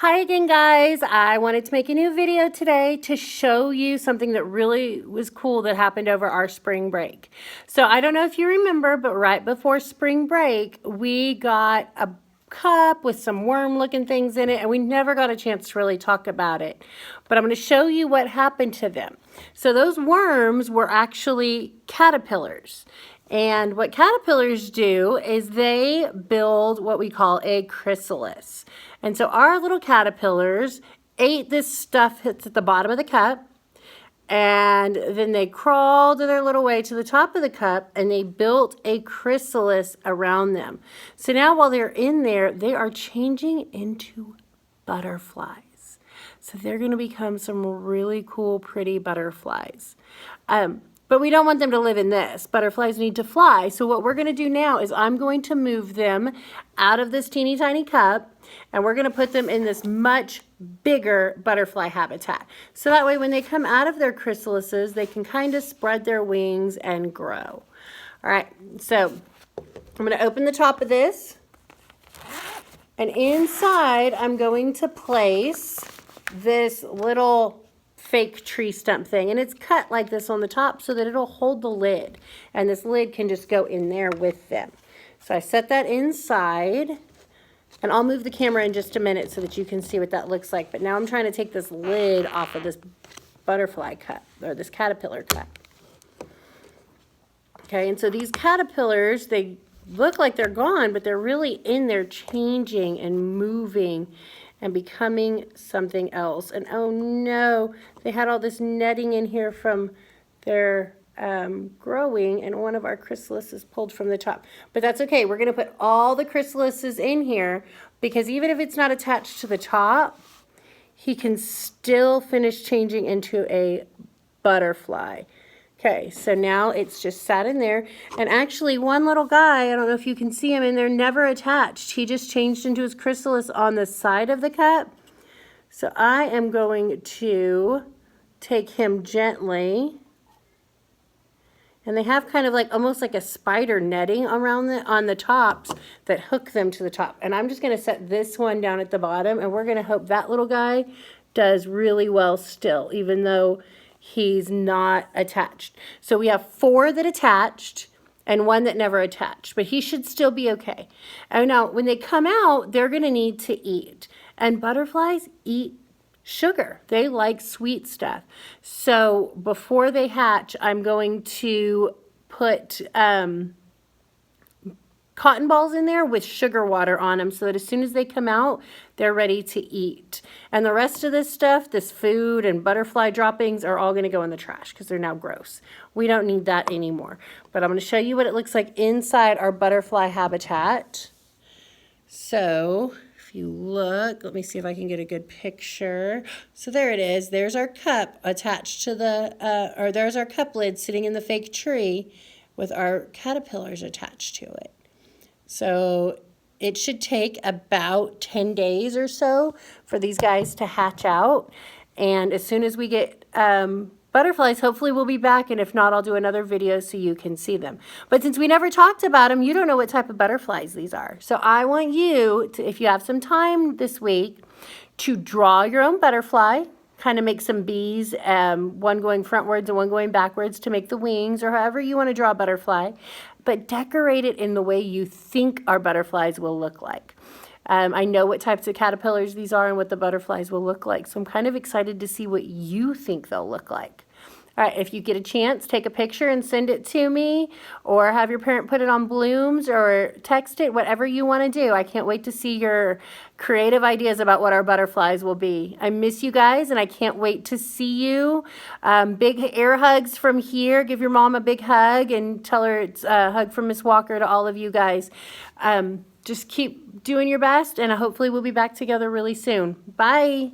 Hi again, guys. I wanted to make a new video today to show you something that really was cool that happened over our spring break. So I don't know if you remember, but right before spring break, we got a cup with some worm looking things in it, and we never got a chance to really talk about it. But I'm going to show you what happened to them. So those worms were actually caterpillars. And what caterpillars do is they build what we call a chrysalis. And so our little caterpillars ate this stuff that's at the bottom of the cup, and then they crawled their little way to the top of the cup and they built a chrysalis around them. So now while they're in there, they are changing into butterflies. So they're going to become some really cool, pretty butterflies. But we don't want them to live in this. Butterflies need to fly. So what we're going to do now is I'm going to move them out of this teeny tiny cup, and we're going to put them in this much bigger butterfly habitat. So that way when they come out of their chrysalises, they can kind of spread their wings and grow. All right, so I'm going to open the top of this. And inside, I'm going to place this little fake tree stump thing, and it's cut like this on the top so that it'll hold the lid, and this lid can just go in there with them. So I set that inside, and I'll move the camera in just a minute so that you can see what that looks like. But now I'm trying to take this lid off of this butterfly cup, or this caterpillar cup. Okay, and so these caterpillars, they look like they're gone, but they're really in there changing and moving and becoming something else. And oh no, they had all this netting in here from their growing, and one of our chrysalises pulled from the top. But that's okay. We're going to put all the chrysalises in here because even if it's not attached to the top, he can still finish changing into a butterfly. Okay, so now it's just sat in there. And actually one little guy, I don't know if you can see him in there, never attached. He just changed into his chrysalis on the side of the cup. So I am going to take him gently. And they have kind of like almost like a spider netting around on the tops that hook them to the top. And I'm just going to set this one down at the bottom, and we're going to hope that little guy does really well still, even though he's not attached. So we have 4 that attached and 1 that never attached, but he should still be okay. And now when they come out, they're going to need to eat. And butterflies eat sugar. They like sweet stuff. So before they hatch, I'm going to put cotton balls in there with sugar water on them so that as soon as they come out, they're ready to eat. And the rest of this stuff, this food and butterfly droppings, are all going to go in the trash because they're now gross. We don't need that anymore. But I'm going to show you what it looks like inside our butterfly habitat. So if you look, let me see if I can get a good picture. So there it is. There's our cup attached to the, or there's our cup lid sitting in the fake tree with our caterpillars attached to it. So it should take about 10 days or so for these guys to hatch out. And as soon as we get butterflies, hopefully we'll be back. And if not, I'll do another video so you can see them. But since we never talked about them, you don't know what type of butterflies these are. So I want you to, if you have some time this week, to draw your own butterfly. Kind of make some bees, one going frontwards and one going backwards to make the wings, or however you want to draw a butterfly, but decorate it in the way you think our butterflies will look like. I know what types of caterpillars these are and what the butterflies will look like, so I'm kind of excited to see what you think they'll look like. All right, if you get a chance, take a picture and send it to me, or have your parent put it on Blooms or text it, whatever you want to do. I can't wait to see your creative ideas about what our butterflies will be. I miss you guys, and I can't wait to see you. Big air hugs from here. Give your mom a big hug and tell her it's a hug from Miss Walker to all of you guys. Just keep doing your best, and hopefully we'll be back together really soon. Bye.